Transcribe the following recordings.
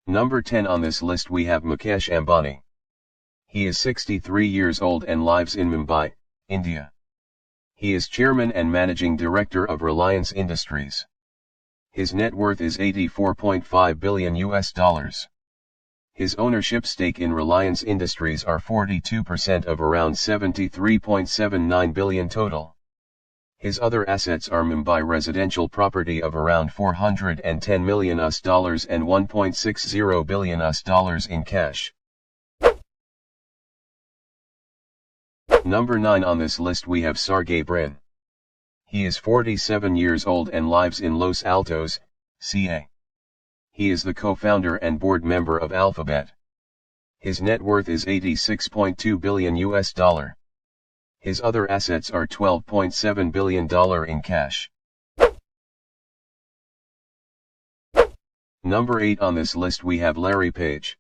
Number 10 on this list we have Mukesh Ambani. He is 63 years old and lives in Mumbai, India. He is chairman and managing director of Reliance Industries. His net worth is $84.5 billion. His ownership stake in Reliance Industries are 42% of around $73.79 billion total. His other assets are Mumbai residential property of around $410 million and $1.60 billion in cash. Number 9 on this list we have Sergey Brin. He is 47 years old and lives in Los Altos, CA. He is the co-founder and board member of Alphabet. His net worth is $86.2 billion. His other assets are $12.7 billion in cash. Number 8 on this list we have Larry Page.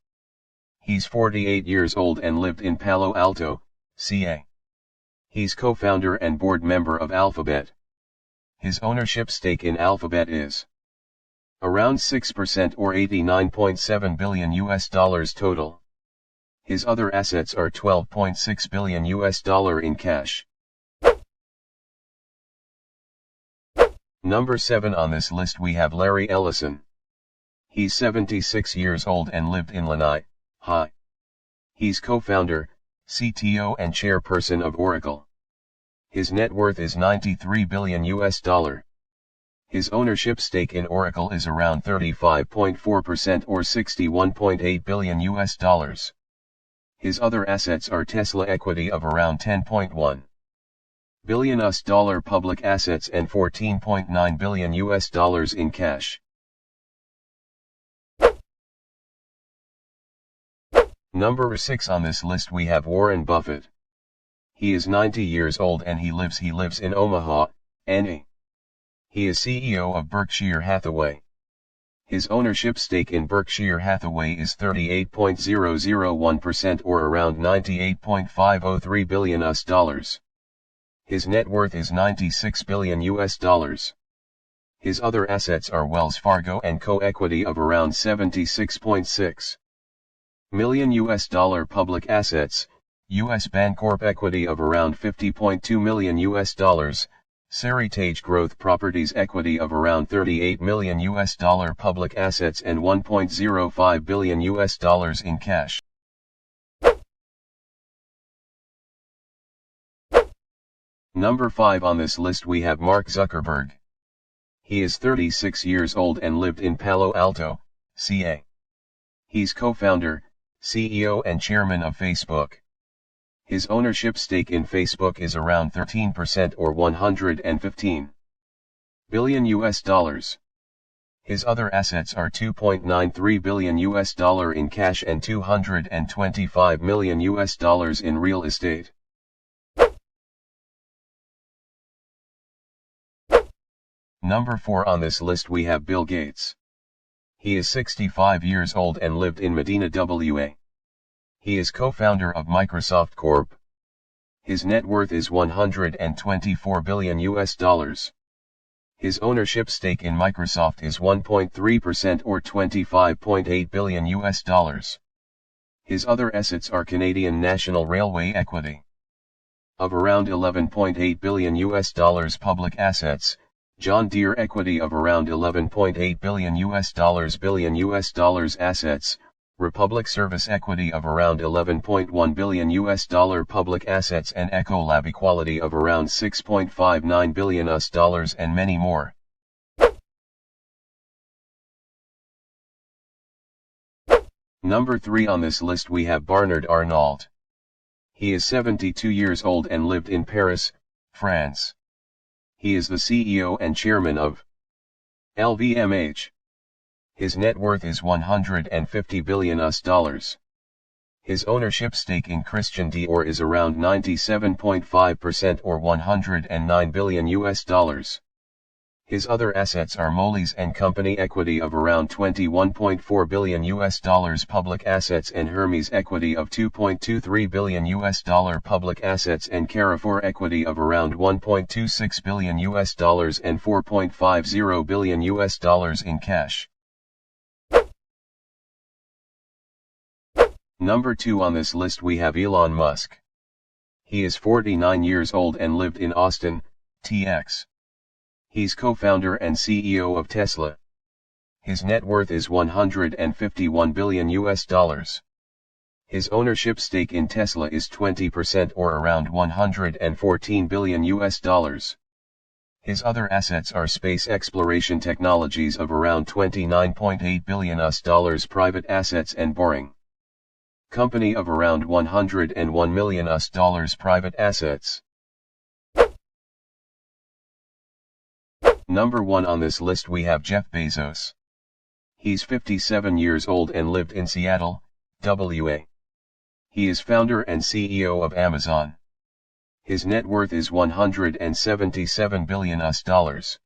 He's 48 years old and lived in Palo Alto, CA. He's co-founder and board member of Alphabet. His ownership stake in Alphabet is around 6% or $89.7 billion total. His other assets are $12.6 billion in cash. Number 7 on this list we have Larry Ellison. He's 76 years old and lived in Lanai, Ha. He's co-founder, CTO and chairperson of Oracle. His net worth is $93 billion. His ownership stake in Oracle is around 35.4% or $61.8 billion. His other assets are Tesla equity of around $10.1 billion public assets and $14.9 billion in cash. Number 6 on this list we have Warren Buffett. He is 90 years old and he lives in Omaha, NA. He is CEO of Berkshire Hathaway. His ownership stake in Berkshire Hathaway is 38.001% or around $98.503 billion. His net worth is $96 billion. His other assets are Wells Fargo and Co. equity of around $76.6 million public assets, US Bancorp equity of around $50.2 million, Seritage Growth Properties equity of around $38 million public assets and $1.05 billion in cash. Number 5 on this list we have Mark Zuckerberg. He is 36 years old and lived in Palo Alto, CA. He's co-founder, CEO and chairman of Facebook. His ownership stake in Facebook is around 13% or $115 billion. His other assets are $2.93 billion in cash and $225 million in real estate. Number 4 on this list we have Bill Gates. He is 65 years old and lived in Medina, WA. He is co-founder of Microsoft Corp. His net worth is $124 billion. His ownership stake in Microsoft is 1.3% or $25.8 billion. His other assets are Canadian National Railway equity of around $11.8 billion public assets, John Deere equity of around $11.8 billion assets, Republic Service equity of around $11.1 billion public assets and Ecolab equality of around $6.59 billion and many more. Number 3 on this list we have Bernard Arnault. He is 72 years old and lived in Paris, France. He is the CEO and chairman of LVMH. His net worth is $150 billion. His ownership stake in Christian Dior is around 97.5% or $109 billion. His other assets are Moelis & Company equity of around $21.4 billion public assets and Hermes equity of $2.23 billion public assets and Carrefour equity of around $1.26 billion and $4.50 billion in cash. Number 2 on this list we have Elon Musk. He is 49 years old and lived in Austin, TX. He's co-founder and CEO of Tesla. His net worth is $151 billion US. His ownership stake in Tesla is 20% or around $114 billion US. His other assets are space exploration technologies of around $29.8 billion US, private assets and Boring Company of around $101 million US, private assets. Number 1 on this list we have Jeff Bezos. He's 57 years old and lived in Seattle, WA. He is founder and CEO of Amazon. His net worth is $177 billion US.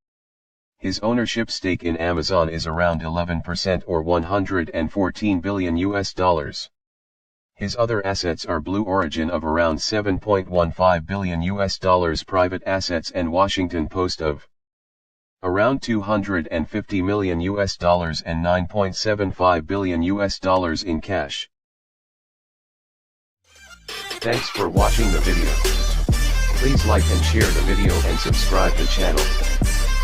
His ownership stake in Amazon is around 11% or $114 billion US. His other assets are Blue Origin of around $7.15 billion US, private assets and Washington Post of around $250 million US and $9.75 billion US in cash. Thanks for watching the video. Please like and share the video and subscribe the channel.